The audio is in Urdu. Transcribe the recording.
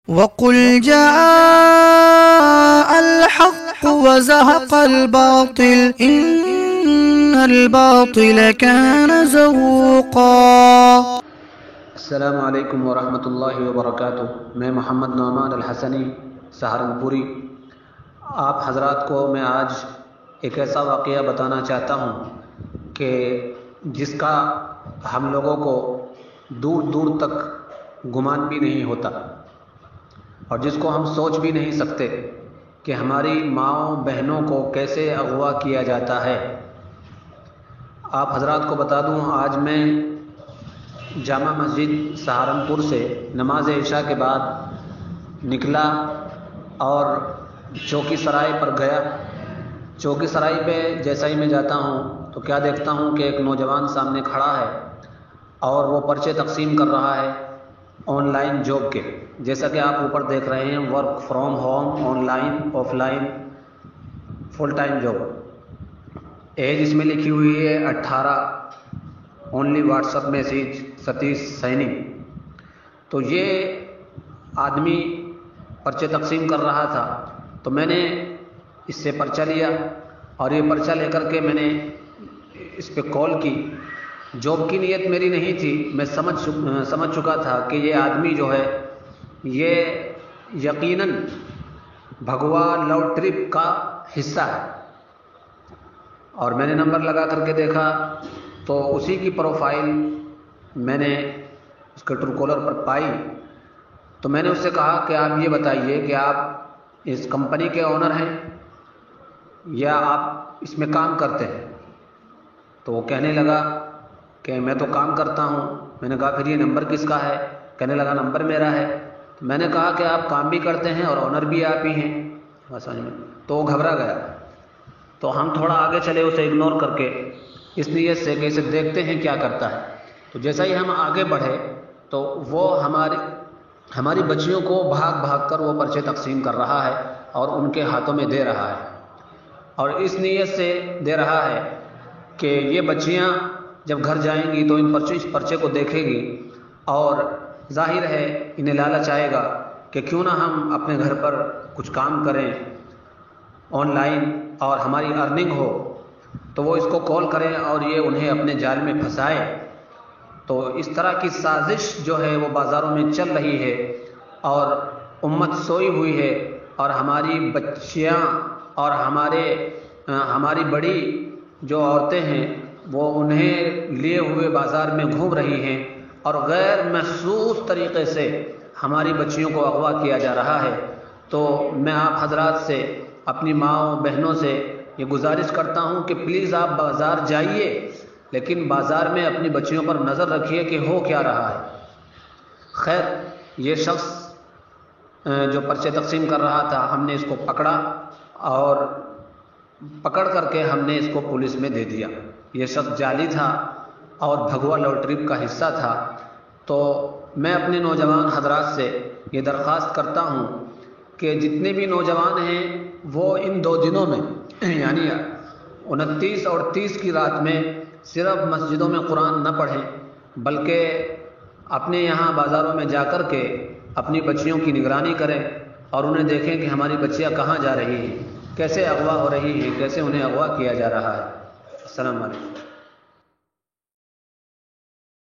وَقُلْ جَاءَ الْحَقُّ وَزَهَقَ الْبَاطِلُ إِنَّ الْبَاطِلَ كَانَ زَهُوقًا۔ السلام علیکم ورحمۃ اللہ وبرکاتہ۔ میں محمد نعمان الحسنی سہارنپوری آپ حضرات کو میں آج ایک ایسا واقعہ بتانا چاہتا ہوں کہ جس کا ہم لوگوں کو دور دور تک گمان بھی نہیں ہوتا اور جس کو ہم سوچ بھی نہیں سکتے کہ ہماری ماؤں بہنوں کو کیسے اغوا کیا جاتا ہے۔ آپ حضرات کو بتا دوں، آج میں جامع مسجد سہارنپور سے نماز عشاء کے بعد نکلا اور چوکی سرائے پر گیا۔ چوکی سرائے پہ جیسا ہی میں جاتا ہوں تو کیا دیکھتا ہوں کہ ایک نوجوان سامنے کھڑا ہے اور وہ پرچے تقسیم کر رہا ہے آن لائن جاب کے، جیسا کہ آپ اوپر دیکھ رہے ہیں، work from home, online, offline, full time job. Age اس میں لکھی ہوئی ہے 18، only WhatsApp message Satish Saini. تو یہ آدمی پرچے تقسیم کر رہا تھا، تو میں نے اس سے پرچہ لیا اور یہ پرچہ لے کر کے میں نے اس پہ کال کی۔ جاب کی نیت میری نہیں تھی، میں سمجھ چکا تھا کہ یہ آدمی جو ہے یہ یقیناً بھگوا لو ٹرپ کا حصہ ہے، اور میں نے نمبر لگا کر کے دیکھا تو اسی کی پروفائل میں نے اس کے ٹرو کالر پر پائی۔ تو میں نے اس سے کہا کہ آپ یہ بتائیے کہ آپ اس کمپنی کے آنر ہیں یا آپ اس میں کام کرتے ہیں؟ تو وہ کہنے لگا کہ میں تو کام کرتا ہوں۔ میں نے کہا پھر یہ نمبر کس کا ہے؟ کہنے لگا نمبر میرا ہے۔ تو میں نے کہا کہ آپ کام بھی کرتے ہیں اور آنر بھی آپ ہی ہیں تو وہ گھبرا گیا۔ تو ہم تھوڑا آگے چلے اسے اگنور کر کے، اس نیت سے کہ اسے دیکھتے ہیں کیا کرتا ہے۔ تو جیسا ہی ہم آگے بڑھے تو وہ ہماری بچیوں کو بھاگ بھاگ کر وہ پرچے تقسیم کر رہا ہے اور ان کے ہاتھوں میں دے رہا ہے، اور اس نیت سے دے رہا ہے کہ یہ بچیاں جب گھر جائیں گی تو اس پرچے کو دیکھے گی اور ظاہر ہے انہیں لالچ آئے گا کہ کیوں نہ ہم اپنے گھر پر کچھ کام کریں آن لائن اور ہماری ارننگ ہو، تو وہ اس کو کال کریں اور یہ انہیں اپنے جال میں پھنسائے۔ تو اس طرح کی سازش جو ہے وہ بازاروں میں چل رہی ہے اور امت سوئی ہوئی ہے، اور ہماری بچیاں اور ہماری بڑی جو عورتیں ہیں وہ انہیں لیے ہوئے بازار میں گھوم رہی ہیں اور غیر محسوس طریقے سے ہماری بچیوں کو اغوا کیا جا رہا ہے۔ تو میں آپ حضرات سے، اپنی ماؤں بہنوں سے یہ گزارش کرتا ہوں کہ پلیز آپ بازار جائیے، لیکن بازار میں اپنی بچیوں پر نظر رکھیے کہ ہو کیا رہا ہے۔ خیر، یہ شخص جو پرچے تقسیم کر رہا تھا، ہم نے اس کو پکڑا اور پکڑ کر کے ہم نے اس کو پولیس میں دے دیا۔ یہ شخص جعلی تھا اور بھگوا لو ٹرپ کا حصہ تھا۔ تو میں اپنے نوجوان حضرات سے یہ درخواست کرتا ہوں کہ جتنے بھی نوجوان ہیں وہ ان 2 دنوں میں یعنی 29 اور 30 کی رات میں صرف مسجدوں میں قرآن نہ پڑھیں، بلکہ اپنے یہاں بازاروں میں جا کر کے اپنی بچیوں کی نگرانی کریں اور انہیں دیکھیں کہ ہماری بچیاں کہاں جا رہی ہیں، کیسے اغوا ہو رہی ہیں، کیسے انہیں اغوا کیا جا رہا ہے۔ السلام علیکم۔